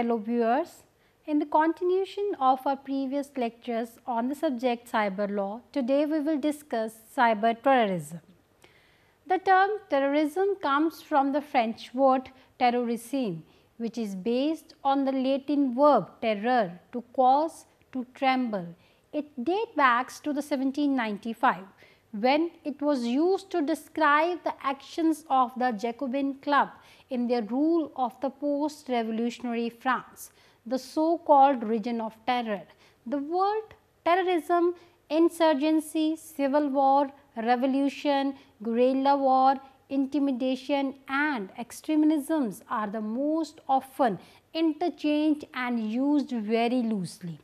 Hello viewers, in the continuation of our previous lectures on the subject cyber law, today we will discuss cyber terrorism. The term terrorism comes from the French word terrorisme, which is based on the Latin verb terror, to cause, to tremble. It dates back to the 1795 when it was used to describe the actions of the Jacobin club in their rule of the post-revolutionary France, the so-called region of terror. The word terrorism, insurgency, civil war, revolution, guerrilla war, intimidation and extremisms are the most often interchanged and used very loosely.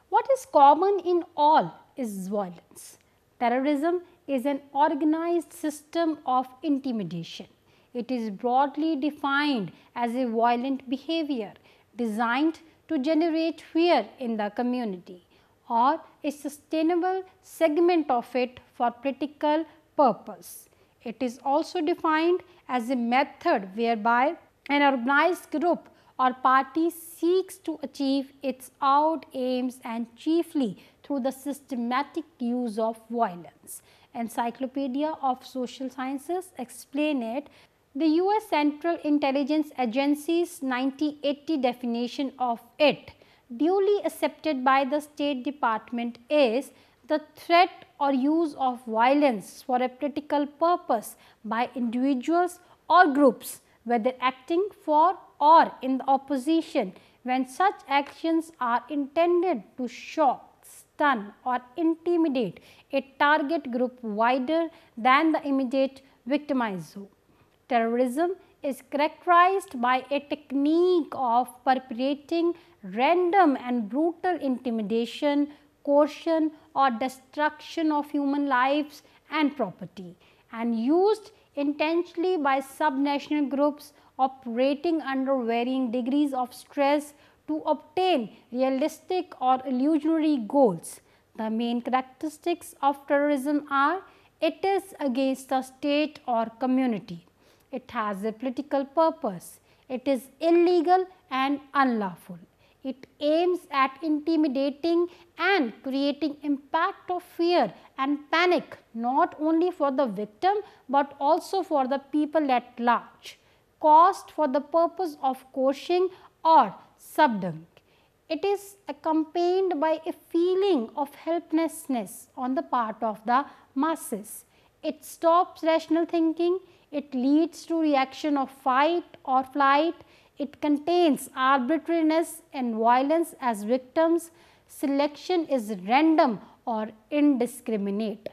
What is common in all is violence. Terrorism is an organized system of intimidation. It is broadly defined as a violent behavior designed to generate fear in the community or a sustainable segment of it for political purpose. It is also defined as a method whereby an organized group or party seeks to achieve its out aims and chiefly through the systematic use of violence. Encyclopedia of Social Sciences explain it. The US Central Intelligence Agency's 1980 definition of it, duly accepted by the State Department, is the threat or use of violence for a political purpose by individuals or groups, whether acting for or in the opposition, when such actions are intended to shock, stun or intimidate a target group wider than the immediate victimizer. Terrorism is characterized by a technique of perpetrating random and brutal intimidation, coercion or destruction of human lives and property, and used intentionally by subnational groups operating under varying degrees of stress to obtain realistic or illusionary goals. The main characteristics of terrorism are: it is against the state or community, it has a political purpose, it is illegal and unlawful, it aims at intimidating and creating impact of fear and panic not only for the victim but also for the people at large, caused for the purpose of coercing or subduing. It is accompanied by a feeling of helplessness on the part of the masses. It stops rational thinking, it leads to reaction of fight or flight, it contains arbitrariness and violence as victims, selection is random or indiscriminate.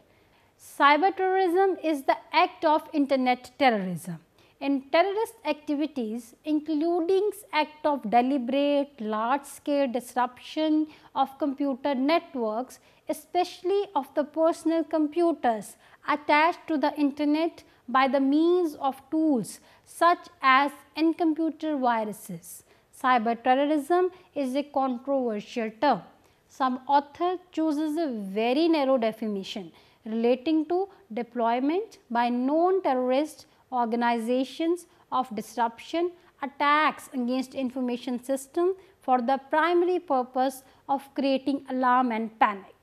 Cyber terrorism is the act of internet terrorism. In terrorist activities, including act of deliberate large-scale disruption of computer networks, especially of the personal computers attached to the internet by the means of tools such as computer viruses. Cyber terrorism is a controversial term. Some author chooses a very narrow definition relating to deployment by known terrorist organizations of disruption attacks against information system for the primary purpose of creating alarm and panic.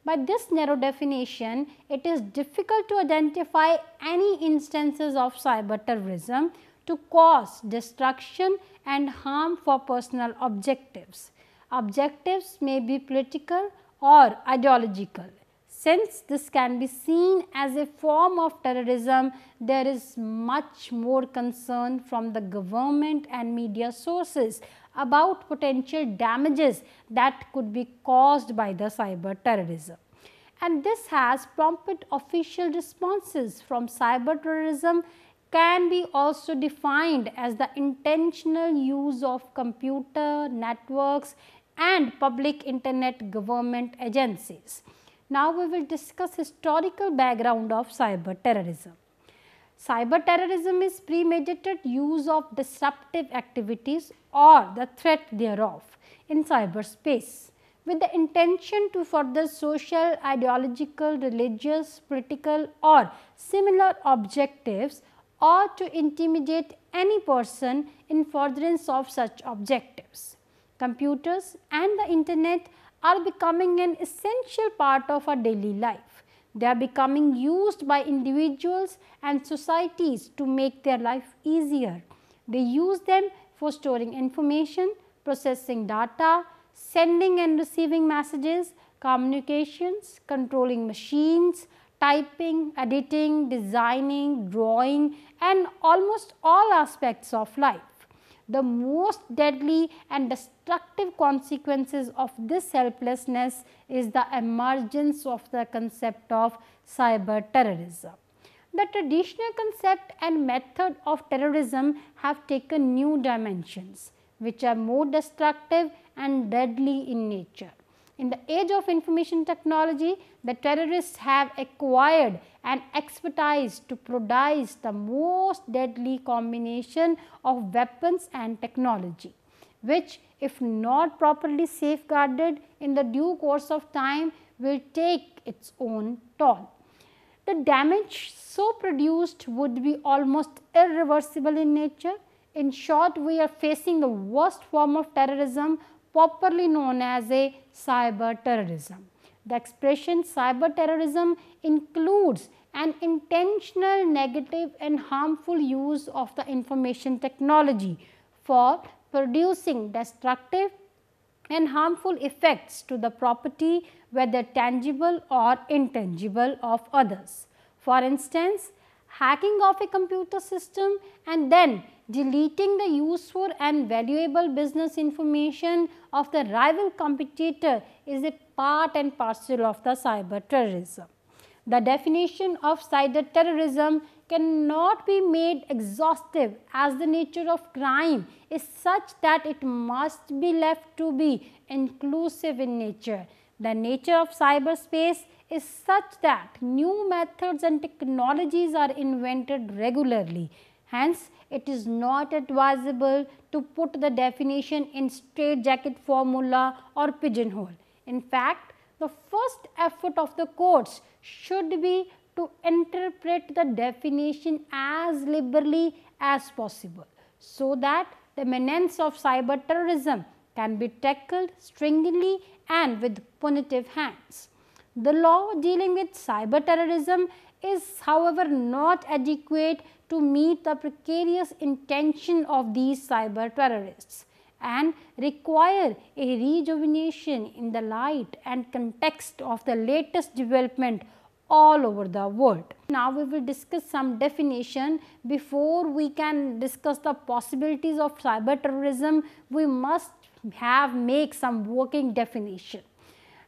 By this narrow definition, it is difficult to identify any instances of cyber terrorism to cause destruction and harm for personal objectives. Objectives may be political or ideological. Since this can be seen as a form of terrorism, there is much more concern from the government and media sources about potential damages that could be caused by the cyber terrorism. And this has prompted official responses from cyber terrorism can be also defined as the intentional use of computer networks and public internet government agencies. Now we will discuss historical background of cyber terrorism. Cyber terrorism is premeditated use of disruptive activities or the threat thereof in cyberspace with the intention to further social, ideological, religious, political or similar objectives or to intimidate any person in furtherance of such objectives. Computers and the internet are becoming an essential part of our daily life. They are becoming used by individuals and societies to make their life easier. They use them for storing information, processing data, sending and receiving messages, communications, controlling machines, typing, editing, designing, drawing, and almost all aspects of life. The most deadly and destructive consequences of this helplessness is the emergence of the concept of cyber terrorism. The traditional concept and method of terrorism have taken new dimensions, which are more destructive and deadly in nature. In the age of information technology, the terrorists have acquired an expertise to produce the most deadly combination of weapons and technology, which, if not properly safeguarded in the due course of time, will take its own toll. The damage so produced would be almost irreversible in nature. In short, we are facing the worst form of terrorism, popularly known as a cyber terrorism. The expression cyber terrorism includes an intentional negative and harmful use of the information technology for producing destructive and harmful effects to the property, whether tangible or intangible, of others. For instance, hacking of a computer system and then deleting the useful and valuable business information of the rival competitor is a part and parcel of the cyber terrorism. The definition of cyber terrorism cannot be made exhaustive, as the nature of crime is such that it must be left to be inclusive in nature. The nature of cyberspace is such that new methods and technologies are invented regularly. Hence, it is not advisable to put the definition in straitjacket formula or pigeonhole. In fact, the first effort of the courts should be to interpret the definition as liberally as possible, so that the menace of cyber terrorism can be tackled stringently and with punitive hands. The law dealing with cyber terrorism is, however, not adequate to meet the precarious intention of these cyber terrorists and require a rejuvenation in the light and context of the latest development all over the world. Now, we will discuss some definition. Before we can discuss the possibilities of cyber terrorism, we must make some working definition.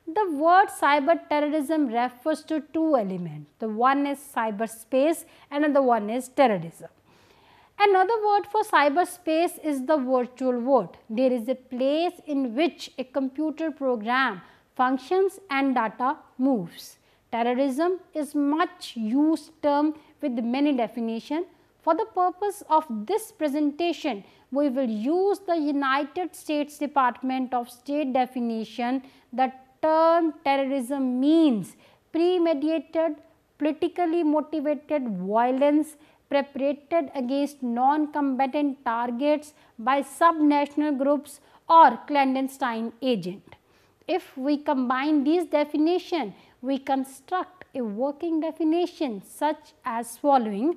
The word cyber terrorism refers to two elements. The one is cyberspace and another one is terrorism. Another word for cyberspace is the virtual world. There is a place in which a computer program functions and data moves. Terrorism is much used term with many definitions. For the purpose of this presentation, we will use the United States Department of State definition. The term terrorism means premeditated, politically motivated violence perpetrated against non-combatant targets by subnational groups or clandestine agent. If we combine these definitions, we construct a working definition such as following.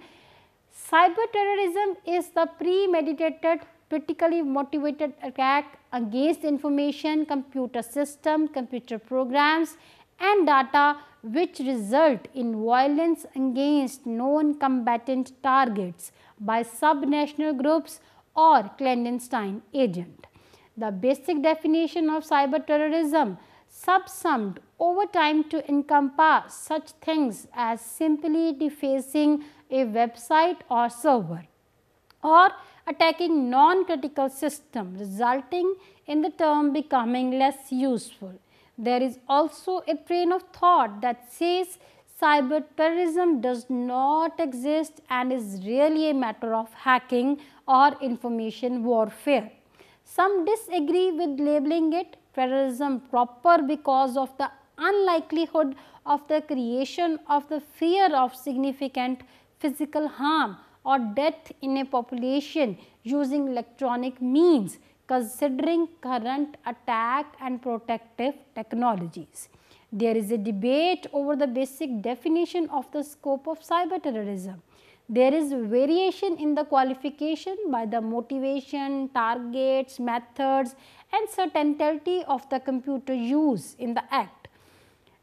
Cyber terrorism is the premeditated, politically motivated attack against information, computer system, computer programs and data which result in violence against non-combatant targets by subnational groups or clandestine agent. The basic definition of cyber terrorism subsumed over time to encompass such things as simply defacing a website or server or attacking non-critical system, resulting in the term becoming less useful. There is also a train of thought that says cyber terrorism does not exist and is really a matter of hacking or information warfare. Some disagree with labeling it terrorism proper because of the unlikelihood of the creation of the fear of significant physical harm or death in a population using electronic means, considering current attack and protective technologies. There is a debate over the basic definition of the scope of cyber terrorism. There is variation in the qualification by the motivation, targets, methods and certainty of the computer use in the act.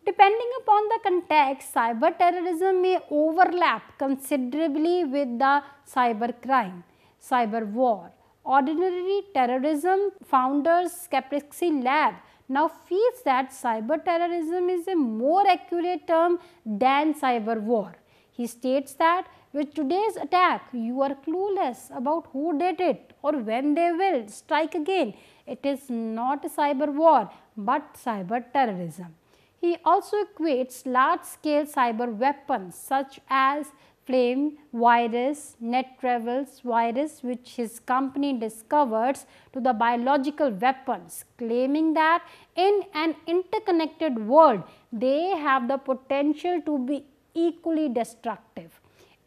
Depending upon the context, cyber terrorism may overlap considerably with the cyber crime, cyber war. Ordinary terrorism founders Kaspersky Lab now feels that cyber terrorism is a more accurate term than cyber war. He states that with today's attack, you are clueless about who did it or when they will strike again. It is not a cyber war but cyber terrorism. He also equates large-scale cyber weapons such as flame virus, net travels virus, which his company discovers, to the biological weapons, claiming that in an interconnected world, they have the potential to be equally destructive.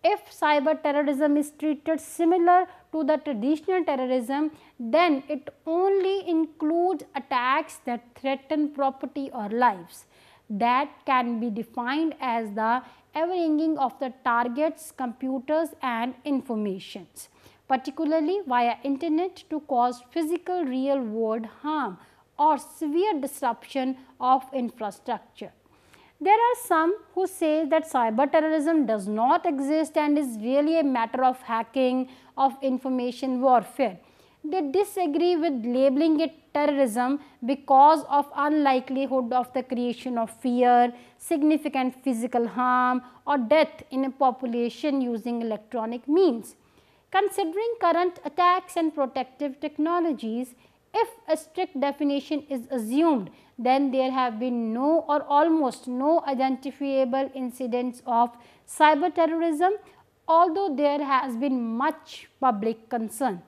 If cyber terrorism is treated similar to the traditional terrorism, then it only includes attacks that threaten property or lives. That can be defined as the overhanging of the target's computers and informations, particularly via internet, to cause physical real world harm or severe disruption of infrastructure. There are some who say that cyber terrorism does not exist and is really a matter of hacking, of information warfare. They disagree with labeling it terrorism because of unlikelihood of the creation of fear, significant physical harm or death in a population using electronic means. Considering current attacks and protective technologies, if a strict definition is assumed, then there have been no or almost no identifiable incidents of cyber terrorism, although there has been much public concern.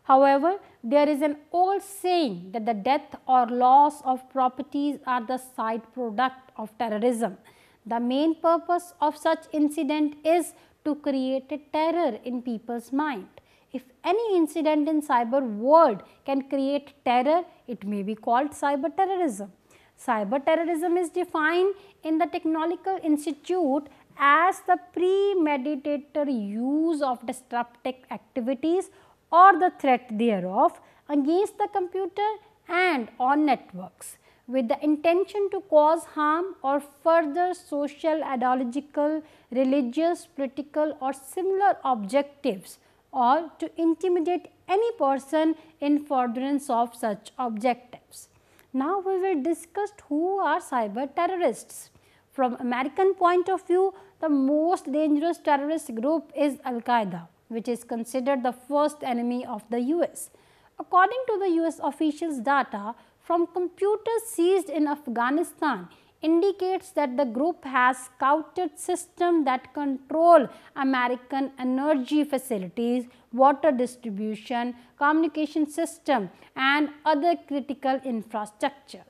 However, there is an old saying that the death or loss of properties are the side product of terrorism. The main purpose of such incident is to create a terror in people's mind. If any incident in cyber world can create terror, it may be called cyber terrorism. Cyber terrorism is defined in the Technological Institute as the premeditated use of disruptive activities or the threat thereof against the computer and on networks with the intention to cause harm or further social, ideological, religious, political or similar objectives, or to intimidate any person in furtherance of such objectives. Now we will discuss who are cyber terrorists. From American point of view, the most dangerous terrorist group is Al-Qaeda, which is considered the first enemy of the US. According to the US officials' data from computers seized in Afghanistan indicates that the group has scouted systems that control American energy facilities, water distribution, communication system and other critical infrastructure.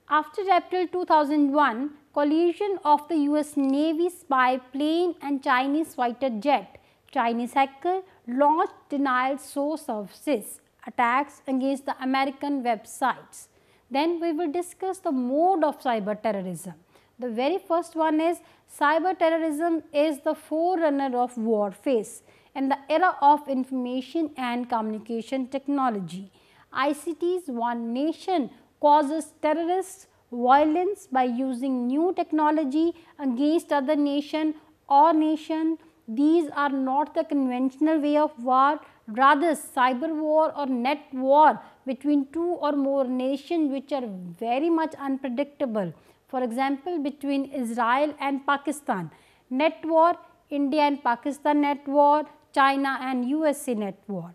After April 2001, collision of the US Navy spy plane and Chinese fighter jet, Chinese hacker launched denial source services attacks against the American websites. Then we will discuss the mode of cyber terrorism. The very first one is cyber terrorism is the forerunner of warfare in the era of information and communication technology. ICT's one nation causes terrorist violence by using new technology against other nation or nation. These are not the conventional way of war, rather cyber war or net war between two or more nations which are very much unpredictable. For example, between Israel and Pakistan, net war, India and Pakistan net war, China and USA net war.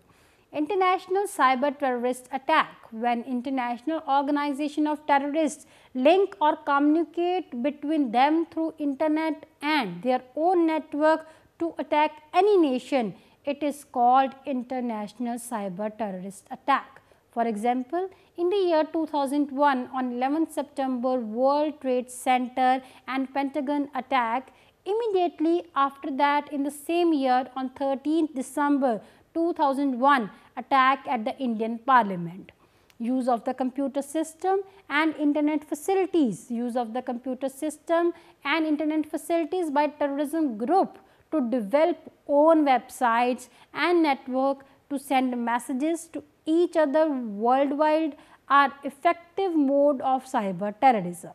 International cyber terrorist attack, when international organization of terrorists link or communicate between them through internet and their own network to attack any nation, it is called international cyber terrorist attack. For example, in the year 2001 on 11th September World Trade Center and Pentagon attack, Immediately after that, in the same year, on 13th December 2001, attack at the Indian Parliament. Use of the computer system and internet facilities, use of the computer system and internet facilities by terrorism group to develop own websites and network to send messages to each other worldwide are effective mode of cyber terrorism.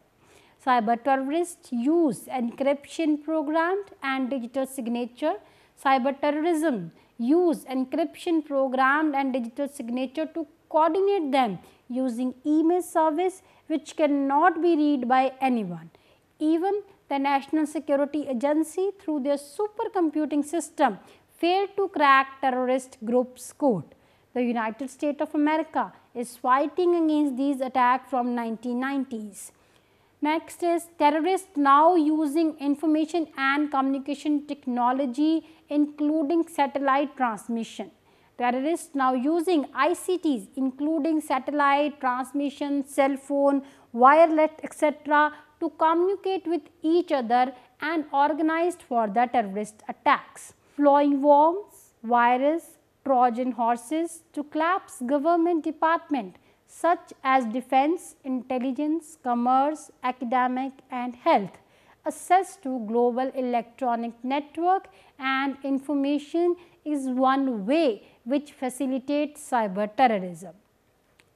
Cyber terrorists use encryption programmed and digital signature. Cyber terrorism use encryption programmed and digital signature to coordinate them using email service which cannot be read by anyone. Even the National Security Agency through their supercomputing system failed to crack terrorist groups' code. The United States of America is fighting against these attacks from 1990s. Next is terrorists now using information and communication technology including satellite transmission. Terrorists now using ICTs including satellite transmission, cell phone, wireless etc. to communicate with each other and organized for the terrorist attacks. Flying worms, virus, Trojan horses to collapse government department such as defense, intelligence, commerce, academic and health. Access to global electronic network and information is one way which facilitates cyber terrorism.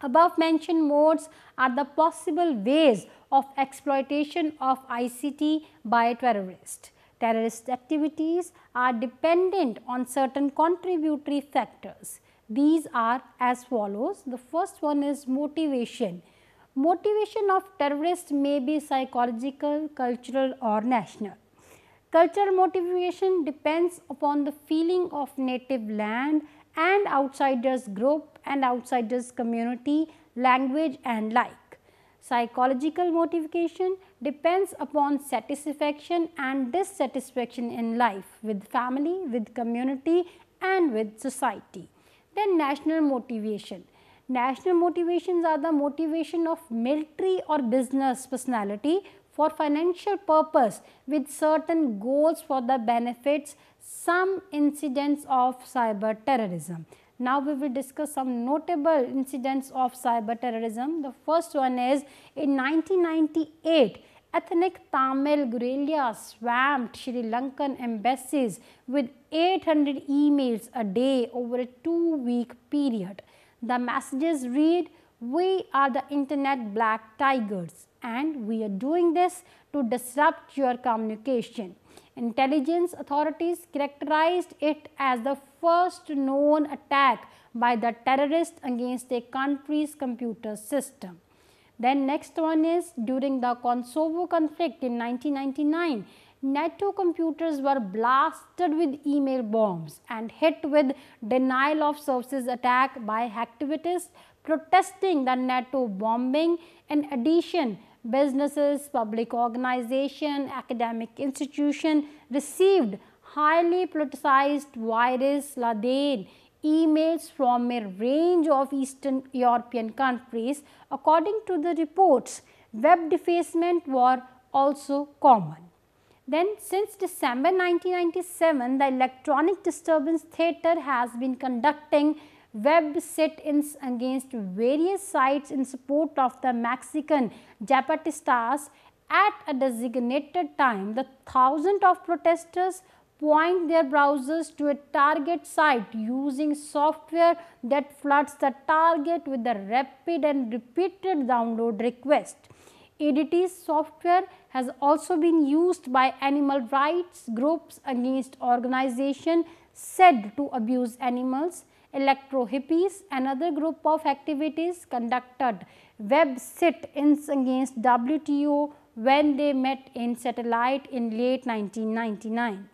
Above mentioned modes are the possible ways of exploitation of ICT by terrorists. Terrorist activities are dependent on certain contributory factors. These are as follows. The first one is motivation. Motivation of terrorists may be psychological, cultural or national. Cultural motivation depends upon the feeling of native land and outsiders group and outsiders community, language and like. Psychological motivation depends upon satisfaction and dissatisfaction in life with family, with community and with society. Then national motivation. National motivations are the motivation of military or business personality for financial purpose with certain goals for the benefits, some incidents of cyber terrorism. Now we will discuss some notable incidents of cyber terrorism. The first one is in 1998, ethnic Tamil guerrillas swamped Sri Lankan embassies with 800 emails a day over a 2-week period. The messages read, "We are the internet black tigers and we are doing this to disrupt your communication." Intelligence authorities characterized it as the first known attack by the terrorists against a country's computer system. Then next one is during the Kosovo conflict in 1999, NATO computers were blasted with email bombs and hit with denial of services attack by activists protesting the NATO bombing. In addition, businesses, public organization, academic institution received highly politicized virus laden emails from a range of Eastern European countries. According to the reports, web defacement were also common. Then since December 1997, the Electronic Disturbance Theatre has been conducting web sit-ins against various sites in support of the Mexican Zapatistas. At a designated time, the thousands of protesters point their browsers to a target site using software that floods the target with a rapid and repeated download request. ADT's software has also been used by animal rights groups against organizations said to abuse animals. Electro hippies, another group of activities, conducted web sit-ins against WTO when they met in satellite in late 1999.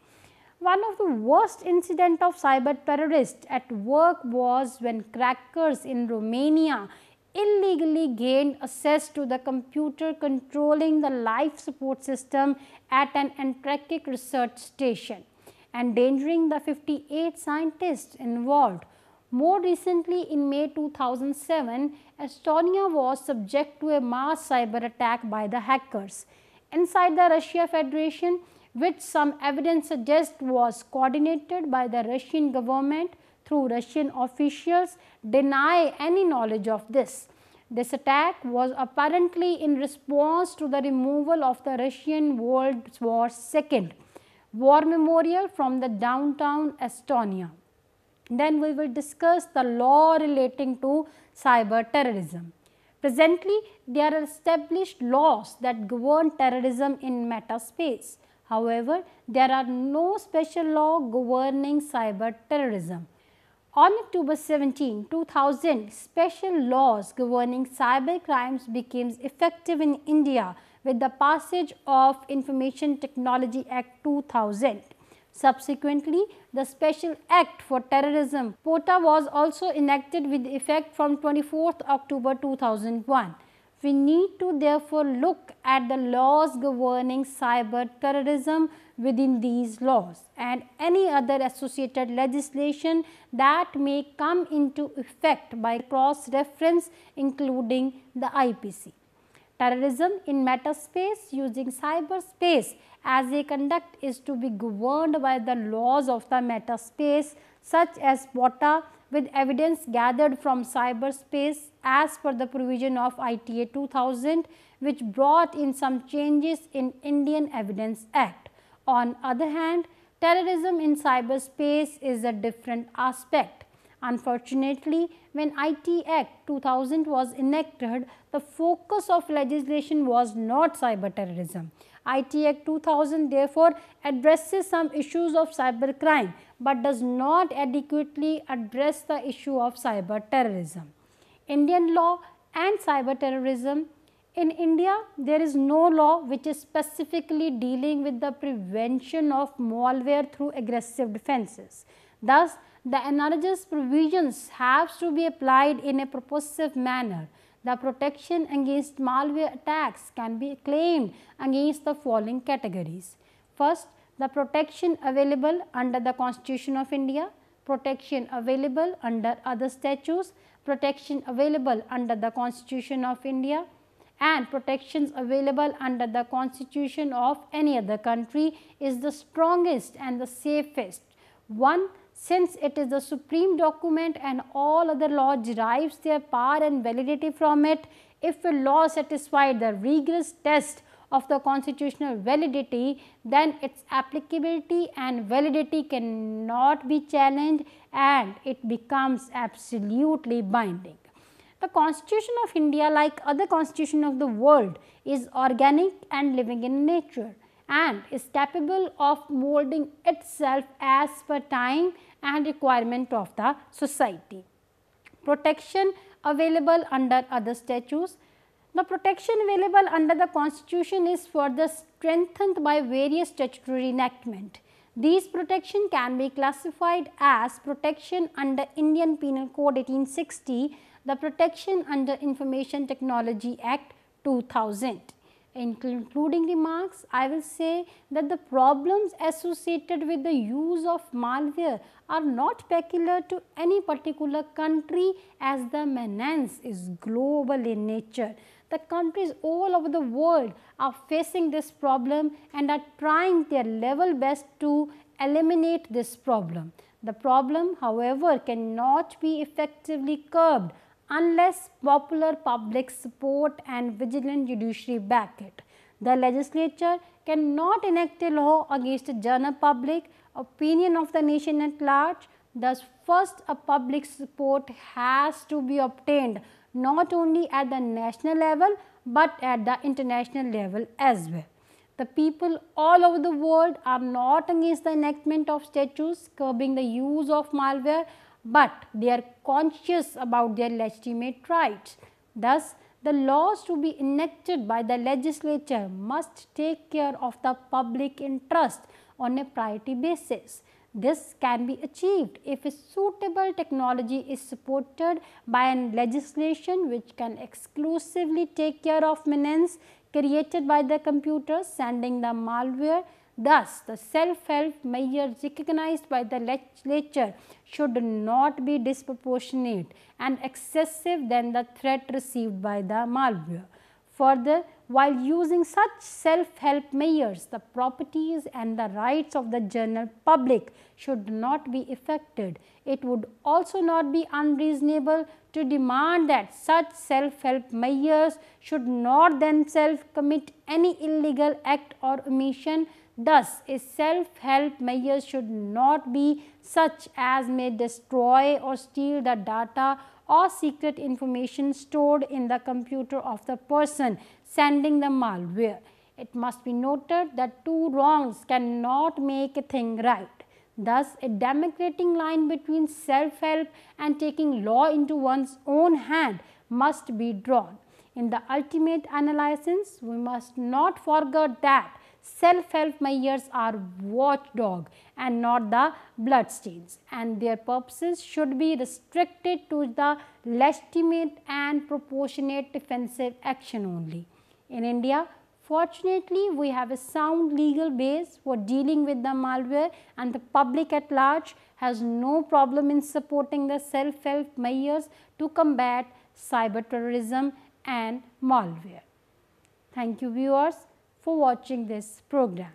One of the worst incidents of cyber terrorists at work was when crackers in Romania illegally gained access to the computer controlling the life support system at an Antarctic research station, endangering the 58 scientists involved. More recently, in May 2007, Estonia was subject to a mass cyber attack by the hackers. Inside the Russia Federation, which some evidence suggests was coordinated by the Russian government through Russian officials, deny any knowledge of this. This attack was apparently in response to the removal of the Russian World War II war memorial from the downtown Estonia. Then we will discuss the law relating to cyber terrorism. Presently, there are established laws that govern terrorism in metaspace. However, there are no special law governing cyber terrorism. On October 17, 2000, special laws governing cyber crimes became effective in India with the passage of Information Technology Act 2000. Subsequently, the Special Act for Terrorism (POTA) was also enacted with effect from 24th October 2001. We need to therefore look at the laws governing cyber terrorism within these laws and any other associated legislation that may come into effect by cross reference, including the IPC. Terrorism in metaspace using cyberspace as a conduct is to be governed by the laws of the metaspace such as POTA with evidence gathered from cyberspace as per the provision of ITA 2000, which brought in some changes in Indian Evidence Act. On other hand, terrorism in cyberspace is a different aspect. Unfortunately, when IT Act 2000 was enacted, the focus of legislation was not cyber terrorism. IT Act 2000 therefore addresses some issues of cybercrime, but does not adequately address the issue of cyber terrorism. Indian law and cyber terrorism. In India, there is no law which is specifically dealing with the prevention of malware through aggressive defenses. Thus, the analogous provisions have to be applied in a proportionate manner. The protection against malware attacks can be claimed against the following categories. First, the protection available under the Constitution of India, protection available under other statutes, protection available under the Constitution of India, and protections available under the Constitution of any other country is the strongest and the safest one, since it is the supreme document and all other law derives their power and validity from it. If a law satisfies the rigorous test of the constitutional validity, then its applicability and validity cannot be challenged and it becomes absolutely binding. The Constitution of India, like other constitution of the world, is organic and living in nature and is capable of molding itself as per time and requirement of the society. Protection available under other statutes. The protection available under the Constitution is further strengthened by various statutory enactment. These protection can be classified as protection under Indian Penal Code 1860, the protection under Information Technology Act 2000. In concluding remarks, I will say that the problems associated with the use of malware are not peculiar to any particular country, as the menace is global in nature. The countries all over the world are facing this problem and are trying their level best to eliminate this problem. The problem, however, cannot be effectively curbed unless popular public support and vigilant judiciary back it. The legislature cannot enact a law against the general public opinion of the nation at large. Thus, first a public support has to be obtained not only at the national level, but at the international level as well. The people all over the world are not against the enactment of statutes curbing the use of malware, but they are conscious about their legitimate rights. Thus, the laws to be enacted by the legislature must take care of the public interest on a priority basis. This can be achieved if a suitable technology is supported by an legislation which can exclusively take care of menace created by the computer sending the malware. Thus, the self-help measures recognized by the legislature should not be disproportionate and excessive than the threat received by the malware. Further, While using such self-help measures, the properties and the rights of the general public should not be affected. It would also not be unreasonable to demand that such self-help measures should not themselves commit any illegal act or omission. Thus, a self-help measure should not be such as may destroy or steal the data or secret information stored in the computer of the person sending the malware. It must be noted that two wrongs cannot make a thing right. Thus, a demarcating line between self-help and taking law into one's own hand must be drawn. In the ultimate analysis, we must not forget that self-help measures are watchdog and not the bloodstains, and their purposes should be restricted to the legitimate and proportionate defensive action only. In India, fortunately, we have a sound legal base for dealing with the malware, and the public at large has no problem in supporting the self-help measures to combat cyber terrorism and malware. Thank you, viewers, for watching this program.